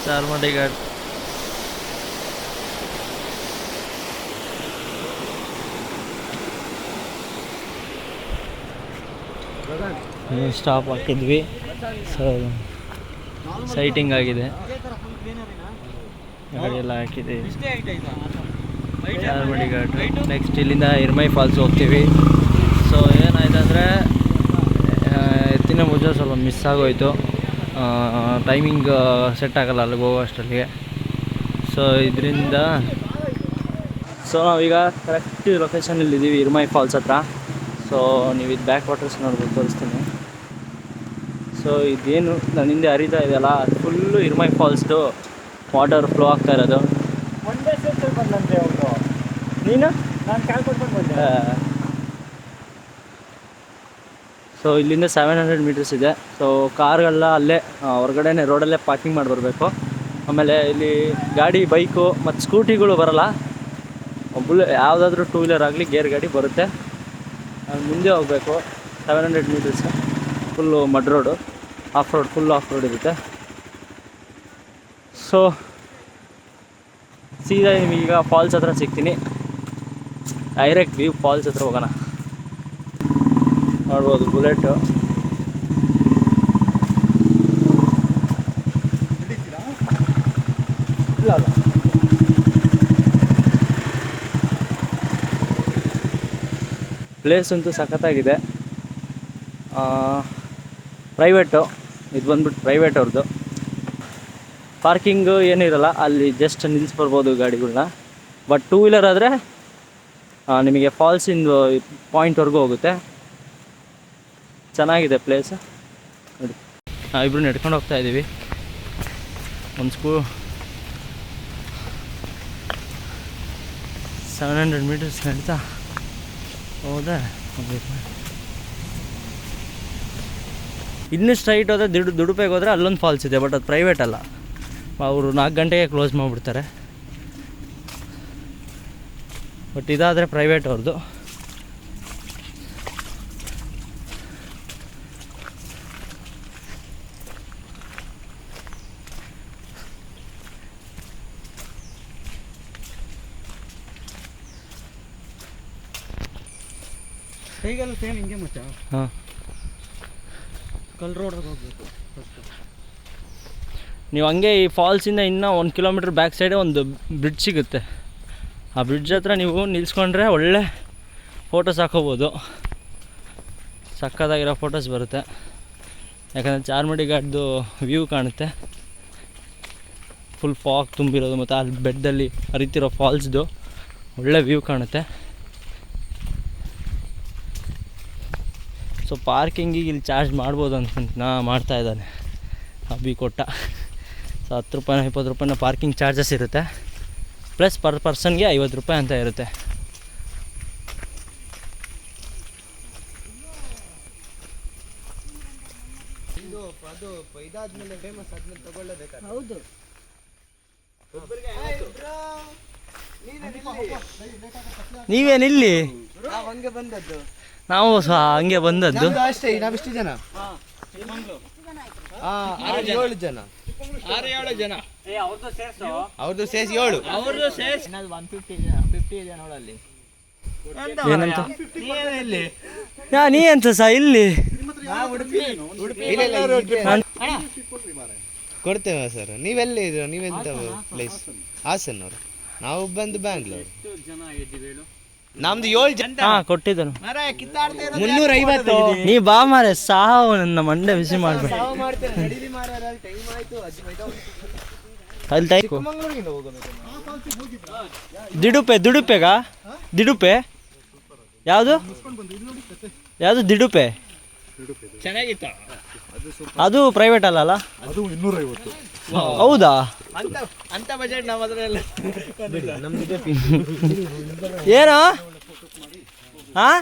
Charmadi ghat. Stop ಹಾಕಿದ್ವಿ. So citing ಆಗಿದೆ, ಗಾಡಿ ಎಲ್ಲ ಹಾಕಿದ್ದೀವಿ. ಚಾರ್ಮಡಿ ಘಾಟ್. ನೆಕ್ಸ್ಟ್ ಇಲ್ಲಿಂದ ಹಿರ್ಮೈ ಫಾಲ್ಸ್ ಹೋಗ್ತೀವಿ. ಸೊ ಏನಾಯ್ತು ಅಂದರೆ ಎತ್ತಿನ ಭುಜ ಸ್ವಲ್ಪ ಮಿಸ್ ಆಗೋಯ್ತು, ಟೈಮಿಂಗ್ ಸೆಟ್ ಆಗಲ್ಲ ಅಲ್ಲಿಗೆ ಹೋಗೋ ಅಷ್ಟಲ್ಲಿಗೆ. ಸೊ ಇದರಿಂದ ನಾವೀಗ ಕರೆಕ್ಟ್ ಲೊಕೇಶನಲ್ಲಿದ್ದೀವಿ, ಹಿರ್ಮೈ ಫಾಲ್ಸ್ ಹತ್ರ. ಸೊ ನೀವು ಇದು ಬ್ಯಾಕ್ ವಾಟರ್ಸ್ ನೋಡ್ಬೋದು, ತೋರಿಸ್ತೀನಿ. ಸೊ ಇದೇನು ನನ್ನ ಹಿಂದೆ ಹರಿತಾ ಇದೆಯಲ್ಲ, ಅದು ಫುಲ್ಲು ಹಿರ್ಮೈ ಫಾಲ್ಸ್ದು ವಾಟರ್ ಫ್ಲೋ ಆಗ್ತಾ ಇರೋದು. ಬಂದಂತೆ ಅವರು ನೀನು ನಾನು ಕಾಲ್ಕೊಟ್ಕೊಂಡು ಬಂದೆ. ಸೊ ಇಲ್ಲಿಂದ 700 ಮೀಟರ್ಸ್ ಇದೆ. ಸೊ ಕಾರ್ಗೆಲ್ಲ ಅಲ್ಲೇ ಹೊರಗಡೆನೇ ರೋಡಲ್ಲೇ ಪಾರ್ಕಿಂಗ್ ಮಾಡಿ ಬರಬೇಕು. ಆಮೇಲೆ ಇಲ್ಲಿ ಗಾಡಿ, ಬೈಕು ಮತ್ತು ಸ್ಕೂಟಿಗಳು ಬರೋಲ್ಲ. ಯಾವುದಾದ್ರೂ ಟೂ ವೀಲರ್ ಆಗಲಿ ಗೇರ್ ಗಾಡಿ ಬರುತ್ತೆ. ಮುಂದೆ ಹೋಗಬೇಕು 700 metres. Full mud road, off road, full off road ಇರುತ್ತೆ. ಸೊ ಸೀದಾ ನಿಮಗೀಗ ಫಾಲ್ಸ್ ಹತ್ರ ಸಿಗ್ತೀನಿ. ಡೈರೆಕ್ಟ್ ವ್ಯೂ ಫಾಲ್ಸ್ ಹತ್ರ ಹೋಗೋಣ. ನೋಡ್ಬೋದು ಬುಲೆಟು. ಪ್ಲೇಸ್ ಅಂತೂ ಸಖತ್ತಾಗಿದೆ. ಪ್ರೈವೇಟು, ಇದು ಬಂದ್ಬಿಟ್ಟು ಪ್ರೈವೇಟ್ ಅವ್ರದ್ದು. ಪಾರ್ಕಿಂಗು ಏನಿರಲ್ಲ, ಅಲ್ಲಿ ಜಸ್ಟ್ ನಿಲ್ಲಿಸ್ಬರ್ಬೋದು ಗಾಡಿಗಳನ್ನ. ಬಟ್ ಟೂ ವೀಲರ್ ಆದರೆ ನಿಮಗೆ ಫಾಲ್ಸಿಂದು ಪಾಯಿಂಟ್ವರೆಗೂ ಹೋಗುತ್ತೆ. ಚೆನ್ನಾಗಿದೆ ಪ್ಲೇಸ್ ನೋಡಿ. ನಾವಿಬ್ಬರು ನಡ್ಕೊಂಡು ಹೋಗ್ತಾ ಇದ್ದೀವಿ. ಒಂದು 700 ಮೀಟರ್ಸ್ ನಡೀತಾ ಹೋದರೆ ಇನ್ನೂ ಸ್ಟ್ರೈಟ್ ಹೋದರೆ ದುಡುಪೆಗೆ ಹೋದರೆ ಅಲ್ಲೊಂದು ಫಾಲ್ಸ್ ಇದೆ. ಬಟ್ ಅದು ಪ್ರೈವೇಟ್ ಅಲ್ಲ, ಅವರು 4 ಗಂಟೆಗೆ ಕ್ಲೋಸ್ ಮಾಡಿಬಿಡ್ತಾರೆ. ಬಟ್ ಇದಾದರೆ ಪ್ರೈವೇಟ್ ಅವ್ರದ್ದು. ಕೈಗೆಲ್ಲ ಸೇಮ್ ಹಿಂಗೆ ಮಚ್ಚ. ಹಾಂ, ಕಲ್ ರೋಡ್ ಹೋಗ್ಬೇಕು. ನೀವು ಹಂಗೆ ಈ ಫಾಲ್ಸಿಂದ ಇನ್ನೂ 1 ಕಿಲೋಮೀಟ್ರ್ ಬ್ಯಾಕ್ ಸೈಡೇ ಒಂದು ಬ್ರಿಡ್ಜ್ ಸಿಗುತ್ತೆ. ಆ ಬ್ರಿಡ್ಜ್ ಹತ್ರ ನೀವು ನಿಲ್ಸ್ಕೊಂಡ್ರೆ ಒಳ್ಳೆ ಫೋಟೋಸ್ ಹಾಕೋಬೋದು. ಸಕ್ಕತ್ತಾಗಿರೋ ಫೋಟೋಸ್ ಬರುತ್ತೆ. ಯಾಕಂದರೆ ಚಾರ್ಮಡಿ ಘಾಟ್ದು ವ್ಯೂ ಕಾಣುತ್ತೆ, ಫುಲ್ ಫಾಗ್ ತುಂಬಿರೋದು. ಮತ್ತು ಅಲ್ಲಿ ಬೆಡ್ಡಲ್ಲಿ ಹರಿತಿರೋ ಫಾಲ್ಸ್ದು ಒಳ್ಳೆ ವ್ಯೂ ಕಾಣುತ್ತೆ. ಸೊ ಪಾರ್ಕಿಂಗಿಗೆ ಇಲ್ಲಿ ಚಾರ್ಜ್ ಮಾಡ್ಬೋದು ಅಂತ ಮಾಡ್ತಾ ಇದ್ದಾನೆ ಅಬ್ಬಿ ಕೊಟ್ಟ. ಸೊ 10 ರೂಪಾಯಿನ 20 ರೂಪಾಯಿನ ಪಾರ್ಕಿಂಗ್ ಚಾರ್ಜಸ್ ಇರುತ್ತೆ. ಪ್ಲಸ್ ಪರ್ ಪರ್ಸನ್ಗೆ 50 ರೂಪಾಯಿ ಅಂತ ಇರುತ್ತೆ. ಹೌದು, ನೀವೇನಿಲ್ಲಿ? ಹಂಗೆ ಬಂದದ್ದು ನಾವು ಸಹ ಹಂಗೆ ಬಂದದ್ದು ಅಷ್ಟೇ. ನಾವಿಷ್ಟು ಜನ, 6-7 ಜನ. ಅವ್ರದ್ದು ಸೇರಿಸಿ 7. ಅವ್ರದ್ದು ಸೇರಿಸಿ 150 ಇದೆ ನೋಡಲ್ಲಿ. ಏನಂತ ನೀ ಅಂತ ಸಹ ಇಲ್ಲಿ ಕೊಡ್ತೇವೆ ಸರ್. ನೀವೆಲ್ಲ ಇದ್ದೀರ? ನೀವೆಂತ ಪ್ಲೇಸ್? ಹಾಸನವ್ರು. ನಾವು ಬಂದು ಬ್ಯಾಂಗ್ಳೂರು. ನಮ್ದು 7 ಜನ. ಹಾಂ, ಕೊಟ್ಟಿದ್ದನು 350. ನೀ ಬಾ ಮಾರೆ, ಸಾವು ನನ್ನ ಮಂಡೆ ಬಿಸಿ ಮಾಡ್ಬೇಡ. ಅಲ್ಲಿ ತೈಕು ದಿಡುಪೆಗಾ? ದಿಡುಪೆ ಯಾವುದು ದಿಡುಪೆ? ಚೆನ್ನಾಗಿತ್ತು ಅದು ಪ್ರೈವೇಟ್ ಅಲ್ಲ? ಅದು 250. ಹೌದಾ? ಅಂತ ಬಜೆಟ್ ನಾವು ಅದರಲ್ಲಿ ಏನು? ಹಾಂ,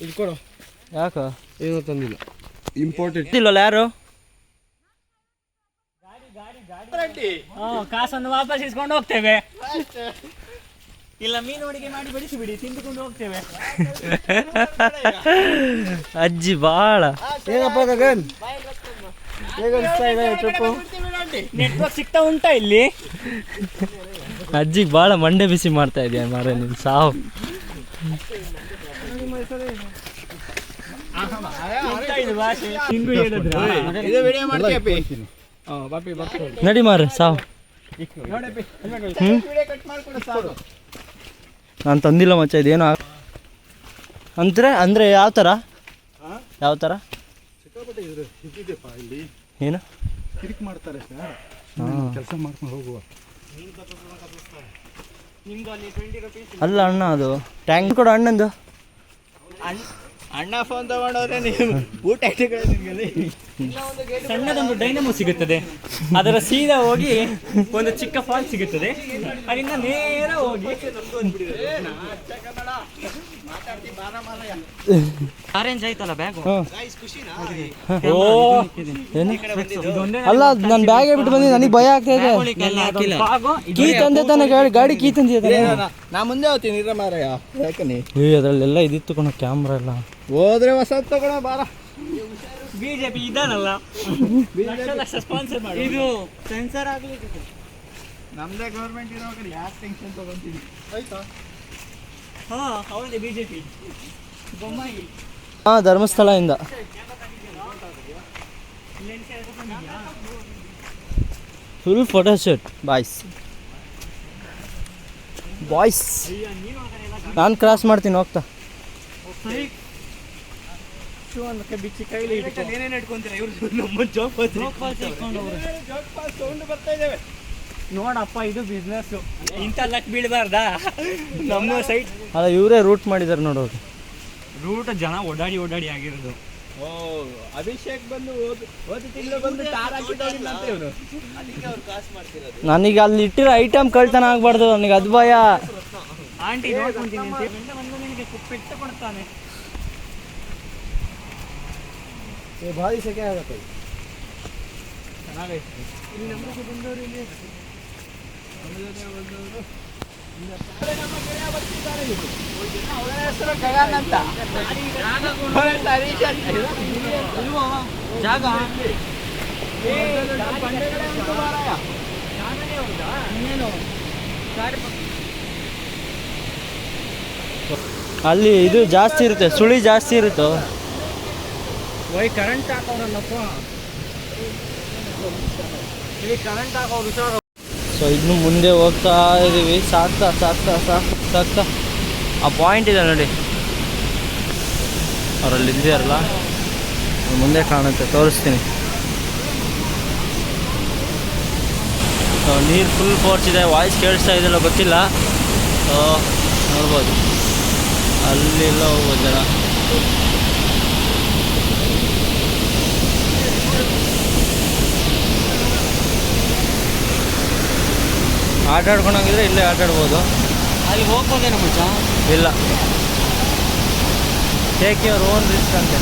ಇದು ಕೊಡು. ಯಾಕ ಏನೋ ತಂದಿಲ್ಲ, ಇಂಪಾರ್ಟೆಂಟ್ ಇಲ್ಲಲ್ಲ ಯಾರು? ಕಾಸನ್ನು ವಾಪಸ್ ಇಸ್ಕೊಂಡು ಹೋಗ್ತೇವೆ. ಇಲ್ಲ ಮೀನು ಅಡಿಗೆ ಮಾಡಿ ಬಡಿಸಿಬಿಡಿ, ತಿಂದುಕೊಂಡು ಹೋಗ್ತೇವೆ. ಅಜ್ಜಿ ಬಾಳ ಏನಪ್ಪ ಗಗನ್, ಹೇಗೆ ಅನಿಸ್ತಾ ಇದೆ ಟ್ರಿಪ್ಪು? ನೆಟ್ವರ್ಕ್ ಸಿಗ್ತಾ ಉಂಟಾ ಇಲ್ಲಿ? ಅಜ್ಜಿಗೆ ಭಾಳ ಮಂಡೆ ಬಿಸಿ ಮಾಡ್ತಾ ಇದೆಯಾ ಮಾರ ನೀನು ಸಾವು. ನಡಿ ಮಾರ ಸಾವು. ನಾನು ತಂದಿಲ್ಲ ಮಚ್ಚ ಇದೇನು ಅಂದರೆ ಯಾವ ಥರ ಏನು ಕೆಲಸ ಮಾಡ್ಕೊಂಡು ಹೋಗುವ. ಅಲ್ಲ ಅಣ್ಣ ಅದು ಟ್ಯಾಂಕ್ ಕೊಡು ಅಣ್ಣಂದು. ಅಣ್ಣ ಫೋನ್ ತಗೊಂಡೋದ್ರೆ ನೀವು ಊಟ ಸಣ್ಣದೊಂದು ಡೈನಮೋ ಸಿಗುತ್ತದೆ, ಅದರ ಸೀದಾ ಹೋಗಿ ಒಂದು ಚಿಕ್ಕ ಫಾಲ್ ಸಿಗುತ್ತದೆ, ಅಲ್ಲಿಂದ ನೇರ ಹೋಗಿ ಆರೆಂಜ್ ಆಯ್ತಲ್ಲ ಬ್ಯಾಗು. ಅಲ್ಲ ನಾನು ಬ್ಯಾಗ್ ಬಿಟ್ಟು ಬಂದಿ, ನನಗೆ ಭಯ ಆಗ್ತಾ ಇದೆ. ಕೀ ತಂದೆ ತಾನೆ ಗಾಡಿ ಕೀ ತಂದಿದೆ. ನಾ ಮುಂದೆ ಹೋಗ್ತೀನಿ ಇರ ಮಾರಾಯ. ಯಾಕನೆ ಅದರಲ್ಲೆಲ್ಲ ಇದಿತ್ತು ಕಣ ಕ್ಯಾಮ್ರಾ ಎಲ್ಲ. ಹೋದ್ರೆ ಹೊಸ ತಗೊಳ ಬಾರ. ಬಿಜೆಪಿ ಇದಾನಲ್ಲ, ಲಕ್ಷ ಸ್ಪಾನ್ಸರ್ ಮಾಡಿ. ಇದು ಸೆನ್ಸರ್ ಆಗ್ಲಿಕ್ಕೆ ನಮ್ದೇ ಗೌರ್ಮೆಂಟ್ ಇರೋವಾಗ ಯಾಕೆ ಟೆನ್ಷನ್ ತಗೊಂತೀವಿ ಆಯ್ತಾ? ಹಾ ಹೌದು, ಬಿಜೆಪಿ ಬೊಮ್ಮಾಯಿ. ಹಾಂ, ಧರ್ಮಸ್ಥಳದಿಂದ ಫುಲ್ ಫೋಟೋ ಶೂಟ್. ಬಾಯ್ಸ್ ನಾನು ಕ್ರಾಸ್ ಮಾಡ್ತೀನಿ ಹೋಗ್ತಾ. ಬಿಚ್ಚಿ ಕೈಲಿ ಏನೇನು ಇಟ್ಕೊಂತೀರ ಇವ್ರು? ನಮ್ಮ ಜೋಕ್ ಸೌಂಡ್ ಬರ್ತಾ ಇದ್ದೇವೆ ನೋಡಪ್ಪ, ಇದು ಬಿಸ್ನೆಸ್. ಇಂಥ ಲಕ್ ಬೀಳಬಾರ್ದಾ ನಮ್ಮ ಸೈಡ್? ಅಲ್ಲ, ಇವರೇ ರೂಟ್ ಮಾಡಿದ್ದಾರೆ ನೋಡೋದು. ರೂಟ್ ಜನ ಓಡಾಡಿ ಆಗಿರೋದು. ಓ, ಅಭಿಷೇಕ್ ಬಂದು ಹೋದ ತಿಂಗಳು ಬಂದು ಕಾರ್ ಹಾಕಿದವನಿಲ್ಲ ಅಂತ ಇವರು. ಅದಕ್ಕೆ ಅವ್ರು ಕಾಸು ಮಾಡ್ತಿರೋದು. ನನಗೆ ಅಲ್ಲಿ ಇಟ್ಟಿರೋ ಐಟಮ್ ಕಳ್ತನ ಆಗ್ಬಾರ್ದು, ನನಗೆ ಅದು ಭಯ. ಆಂಟಿ ನೋಡ್ಕೊಂತೀನಿ ಅಂತ ಬಂದು ನಿನಗೆ ಪೆಟ್ಟು ಕೊಡ್ತಾನೆ. ಭಾರಿ ಸೆಕೆ ಆಗುತ್ತೆ. ಚೆನ್ನಾಗೈತೆ. ಇಲ್ಲಿ ನಮಗೆ ಬಂದವರು ಇಲ್ಲಿ ಅವರ ಹೆಸರು ಗಗನ್ ಅಂತ. ಜಾಗ ಅಲ್ಲಿ ಇದು ಜಾಸ್ತಿ ಇರುತ್ತೆ, ಸುಳಿ ಜಾಸ್ತಿ ಇರುತ್ತೋ. ಕರೆಂಟ್ ಹಾಕೋರಲ್ಲಪ್ಪ, ಇಲ್ಲಿ ಕರೆಂಟ್ ಹಾಕೋರು ಹುಷಾರು. ಸೊ ಇನ್ನು ಮುಂದೆ ಹೋಗ್ತಾ ಇದ್ದೀವಿ. ಸಾಕ್ತಾ ಆ ಪಾಯಿಂಟ್ ಇದೆ ನೋಡಿ, ಅವರಲ್ಲಿ ಇದೆಯಲ್ಲ ಮುಂದೆ ಕಾಣುತ್ತೆ, ತೋರಿಸ್ತೀನಿ. ಸೊ ನೀರು ಫುಲ್ ಫೋರ್ಸ್ ಇದೆ, ವಾಯ್ಸ್ ಕೇಳಿಸ್ತಾ ಇದೆಯಲ್ಲ ಗೊತ್ತಿಲ್ಲ. ಸೊ ನೋಡ್ಬೋದು, ಅಲ್ಲೆಲ್ಲ ಹೋಗ್ಬೋದು ಜನ. ಆಟ ಆಡ್ಕೊಂಡೋಗಿದ್ರೆ ಇಲ್ಲೇ ಆಟ ಆಡ್ಬೋದು. ಅಲ್ಲಿ ಹೋಗ್ಬೋದೇನೋ ಮಚ್ಚ? ಇಲ್ಲ, ಟೇಕ್ ಯುವರ್ ಓನ್ ರಿಸ್ಕ್ ಅಂತೆ.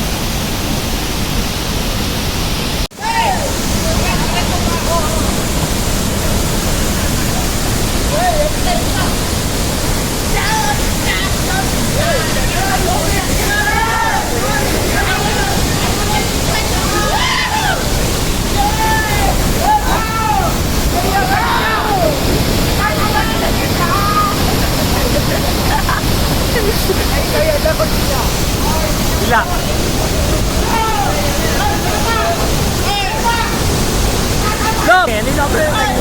ಇಲ್ಲ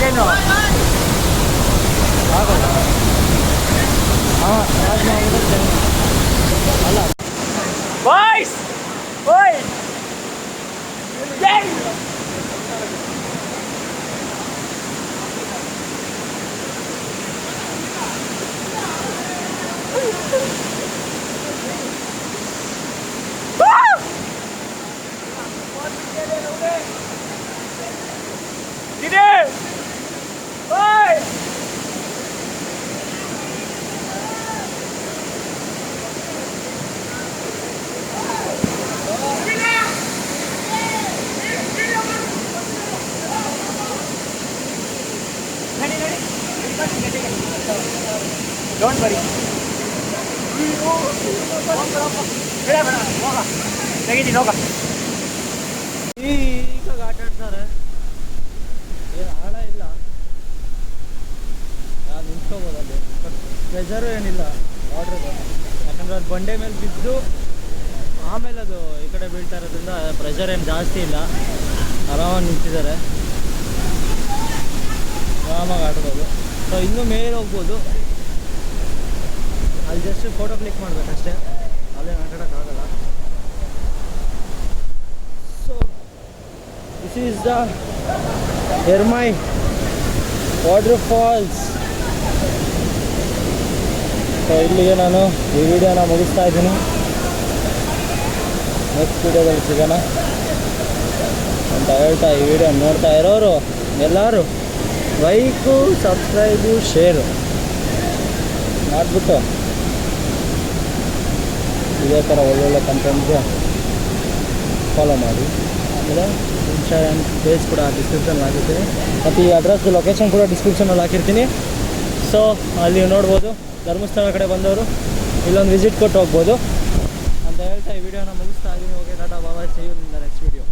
ಏನು ಬಾಯ್ಸ್, ಓಯ್ ಡೋಂಟ್ ವರಿ. ತೆಗಿತೀನಿ ಹೋಗ. ಈಗ ಆಟ ಆಡ್ತಾರೆ ಪ್ರೆಷರು ಏನಿಲ್ಲ ವಾಟ್ರದ್ದು, ಯಾಕಂದರೆ ಅದು ಬಂಡೆ ಮೇಲೆ ಬಿದ್ದು ಆಮೇಲೆ ಅದು ಈ ಕಡೆ ಬೀಳ್ತಾ ಇರೋದ್ರಿಂದ ಪ್ರೆಷರ್ ಏನು ಜಾಸ್ತಿ ಇಲ್ಲ. ಆರಾಮಾಗಿ ನಿಂತಿದ್ದಾರೆ, ಆರಾಮಾಗಿ ಆಡ್ಬೋದು. ಸೊ ಇನ್ನೂ ಮೇಲೆ ಹೋಗ್ಬೋದು, ಅಲ್ಲಿ ಜಸ್ಟ್ ಫೋಟೋ ಕ್ಲಿಕ್ ಮಾಡಬೇಕಷ್ಟೇ, ಅಲ್ಲೇ ಆಟಾಡೋಕ್ಕಾಗಲ್ಲ. So this is the Ermai water falls. So ಇಲ್ಲಿಗೆ ನಾನು ಈ ವಿಡಿಯೋನ ಮುಗಿಸ್ತಾ ಇದ್ದೀನಿ. ನೆಕ್ಸ್ಟ್ ವಿಡಿಯೋದಲ್ಲಿ ಸಿಗೋಣ ಅಂತ ಹೇಳ್ತಾ, ಈ ವಿಡಿಯೋ ನೋಡ್ತಾ ಇರೋರು ಎಲ್ಲರೂ ಲೈಕು, ಸಬ್ಸ್ಕ್ರೈಬು, ಶೇರು ಮಾಡಿಬಿಟ್ಟು ಇದೇ ಥರ ಒಳ್ಳೊಳ್ಳೆ ಕಂಟೆಂಟ್ಗೆ ಫಾಲೋ ಮಾಡಿ. ಆಮೇಲೆ ಇನ್ಸ್ಟಾಗ್ರಾಮ್ ಪೇಜ್ ಕೂಡ ಡಿಸ್ಕ್ರಿಪ್ಷನಲ್ಲಿ ಹಾಕಿರ್ತೀನಿ, ಮತ್ತು ಈ ಅಡ್ರೆಸ್ ಲೊಕೇಶನ್ ಕೂಡ ಡಿಸ್ಕ್ರಿಪ್ಷನಲ್ಲಿ ಹಾಕಿರ್ತೀನಿ. ಸೊ ಅಲ್ಲಿ ನೋಡ್ಬೋದು, ಧರ್ಮಸ್ಥಳ ಕಡೆ ಬಂದವರು ಇಲ್ಲೊಂದು ವಿಸಿಟ್ ಕೊಟ್ಟು ಹೋಗ್ಬೋದು ಅಂತ ಹೇಳ್ತಾ ಈ ವಿಡಿಯೋನ ಮುಗಿಸ್ತಾ ಇದ್ದೀನಿ. Okay, ta-ta, bye, see you in the next video.